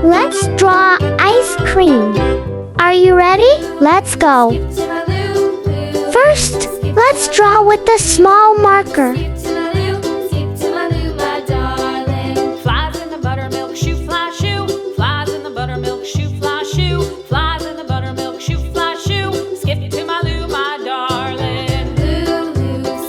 Let's draw ice cream. Are you ready? Let's go. First, let's draw with a small marker. Flies in the buttermilk shoe, fly shoe. Flies in the buttermilk shoe, fly shoe. Flies in the buttermilk shoe, fly shoe. Skip to my Lou, my darling. Lou,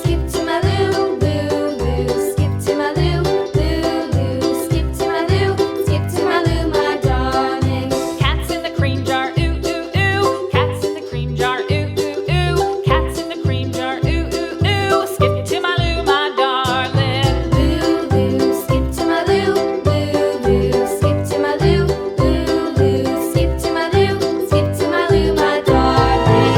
skip to my Lou. Lou, skip to my Lou. Lou, skip to my Lou. Skip to my Lou, my darling. Cats in the cream jar, ooh, ooh, ooh. Cats in the cream jar, ooh, ooh, ooh. Cats in the cream jar, ooh, ooh, ooh. Skip to my Lou, my darling. Lou, skip to my Lou. Lou, skip to my Lou. Lou, skip to my Lou. Skip to my Lou, my darling.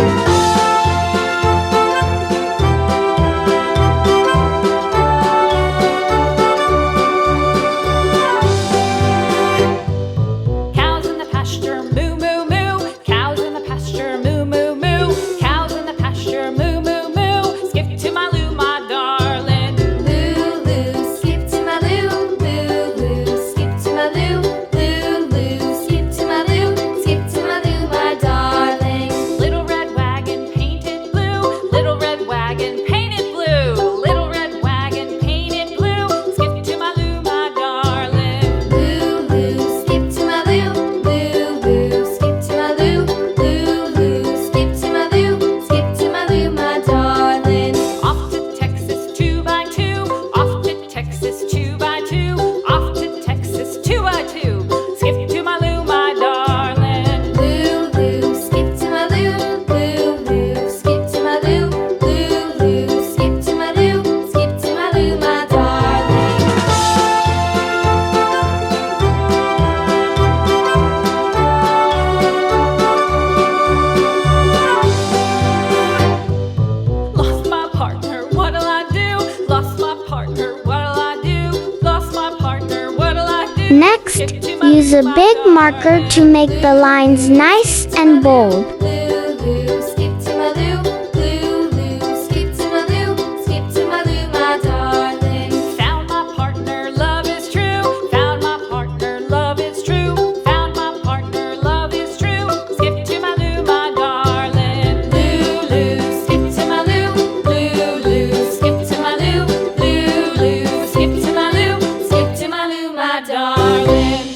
Cows in the pasture, moo, moo, moo. Cows in the pasture, moo, moo, moo. Cows in the pasture, moo, moo, moo. Skip to my Lou, my darling. Lou, skip to my Lou. Lou, skip to my Lou. Lou, skip to my Lou. Skip to my Lou, my darling. Little red wagon painted blue. Little red wagon painted blue. Little red wagon painted blue. Skip to my Lou, my darling. Lou, skip to my Lou. Lou, skip to my Lou. Lou, skip to my Lou. Skip to my Lou, my darling. Off to Texas 2x2. Off to Texas 2x2. Off to Texas 2x2. Skip to my Lou, my darling. Lou, skip to my Lou. Lou, skip to my Lou. Lou, skip to my Lou. Skip to my Lou, my darling. Lost my partner, what'll I do? Lost my partner, what'll I do? Lost my partner, what'll I do? Next, use a big marker to make the lines nice and bold. Lou, skip to my Lou. Lou, skip to my Lou. Skip to my Lou, my darling. Found my partner, love is true. Found my partner, love is true. Found my partner, love is true. Skip to my Lou, my darling. Lou, skip to my Lou. Lou, skip to my Lou. Lou, skip to my Lou. Skip to my Lou, my darling.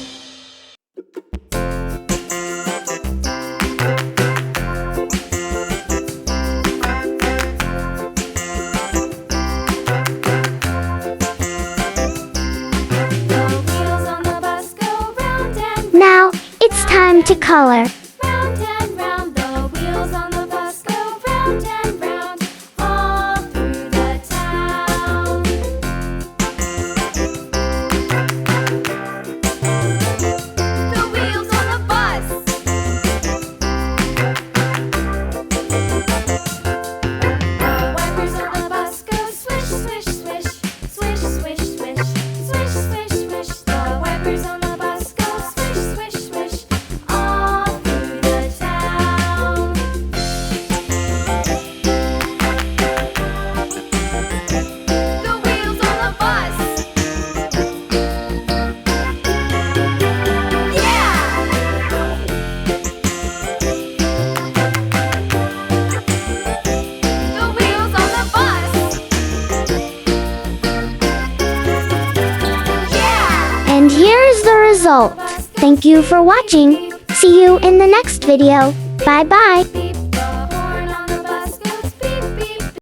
The wheels on the bus go round and Now, it's time to color. round and round. The wheels on the bus go round and round, all through the town. The wheels on the bus. The wipers on the bus go swish, swish, swish, swish, swish, swish, swish, swish, swish. The wipers on the bus go swish, swish, swish, all through the town. The wheels on the bus. Yeah! The wheels on the bus. Yeah! And here's the result. Thank you for watching. See you in the next video. Bye bye.